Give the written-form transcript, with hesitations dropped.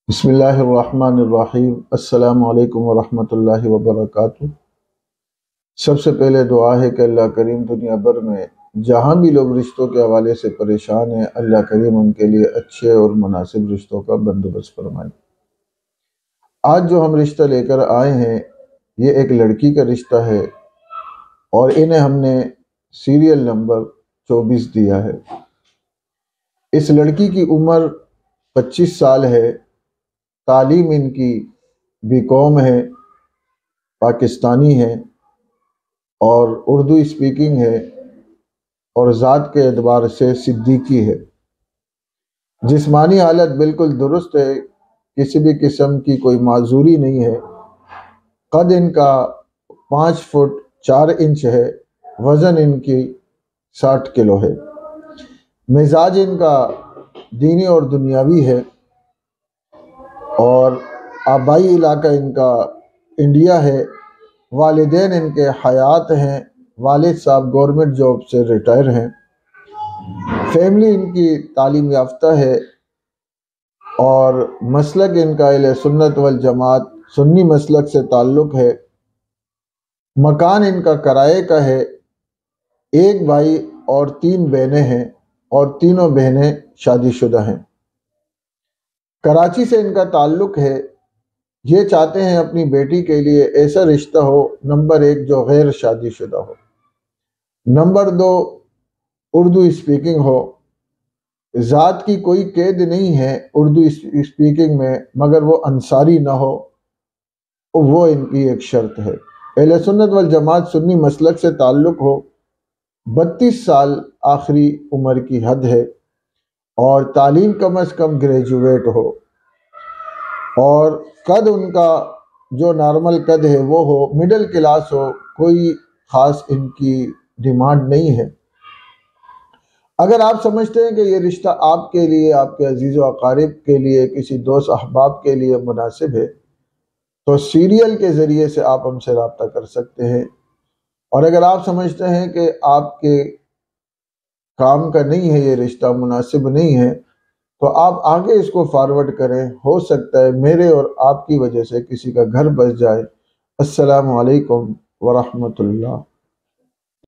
بسم اللہ الرحمن الرحیم۔ السلام علیکم ورحمۃ اللہ وبرکاتہ۔ سب سے پہلے دعا ہے کہ اللہ کریم دنیا بھر میں جہاں بھی لوگ رشتوں کے حوالے سے پریشان ہیں، اللہ کریم ان کے لیے اچھے اور مناسب رشتوں کا بندوبست فرمائے۔ آج جو ہم رشتہ لے کر آئے ہیں یہ ایک لڑکی کا رشتہ ہے اور انہیں ہم نے سیریل نمبر 24 دیا ہے۔ اس لڑکی کی عمر 25 سال ہے، تعلیم ان کی BCom ہے، پاکستانی ہے اور اردو اسپیکنگ ہے اور ذات کے اعتبار سے صدیقی ہے۔ جسمانی حالت بالکل درست ہے، کسی بھی قسم کی کوئی معذوری نہیں ہے۔ قد ان کا 5 فٹ 4 انچ ہے، وزن ان کی 60 کلو ہے۔ مزاج ان کا دینی اور دنیاوی ہے اور آبائی علاقہ ان کا انڈیا ہے۔ والدین ان کے حیات ہیں، والد صاحب گورنمنٹ جاب سے ریٹائر ہیں۔ فیملی ان کی تعلیم یافتہ ہے اور مسلک ان کا اہل سنت والجماعت سنی مسلک سے تعلق ہے۔ مکان ان کا کرائے کا ہے۔ ایک بھائی اور 3 بہنیں ہیں اور تینوں بہنیں شادی شدہ ہیں۔ کراچی سے ان کا تعلق ہے۔ یہ چاہتے ہیں اپنی بیٹی کے لیے ایسا رشتہ ہو، نمبر 1 جو غیر شادی شدہ ہو، نمبر 2 اردو اسپیکنگ ہو۔ ذات کی کوئی قید نہیں ہے اردو اسپیکنگ میں، مگر وہ انصاری نہ ہو، وہ ان کی ایک شرط ہے۔ اہل سنت والجماعت سنی مسلک سے تعلق ہو، 32 سال آخری عمر کی حد ہے اور تعلیم کم از کم گریجویٹ ہو، اور قد ان کا جو نارمل قد ہے وہ ہو، مڈل کلاس ہو، کوئی خاص ان کی ڈیمانڈ نہیں ہے۔ اگر آپ سمجھتے ہیں کہ یہ رشتہ آپ کے لیے، آپ کے عزیز و اقارب کے لیے، کسی دوست احباب کے لیے مناسب ہے تو سیریل کے ذریعے سے آپ ہم سے رابطہ کر سکتے ہیں، اور اگر آپ سمجھتے ہیں کہ آپ کے کام کا نہیں ہے، یہ رشتہ مناسب نہیں ہے، تو آپ آگے اس کو فارورڈ کریں، ہو سکتا ہے میرے اور آپ کی وجہ سے کسی کا گھر بس جائے۔ السلام علیکم ورحمۃ اللہ۔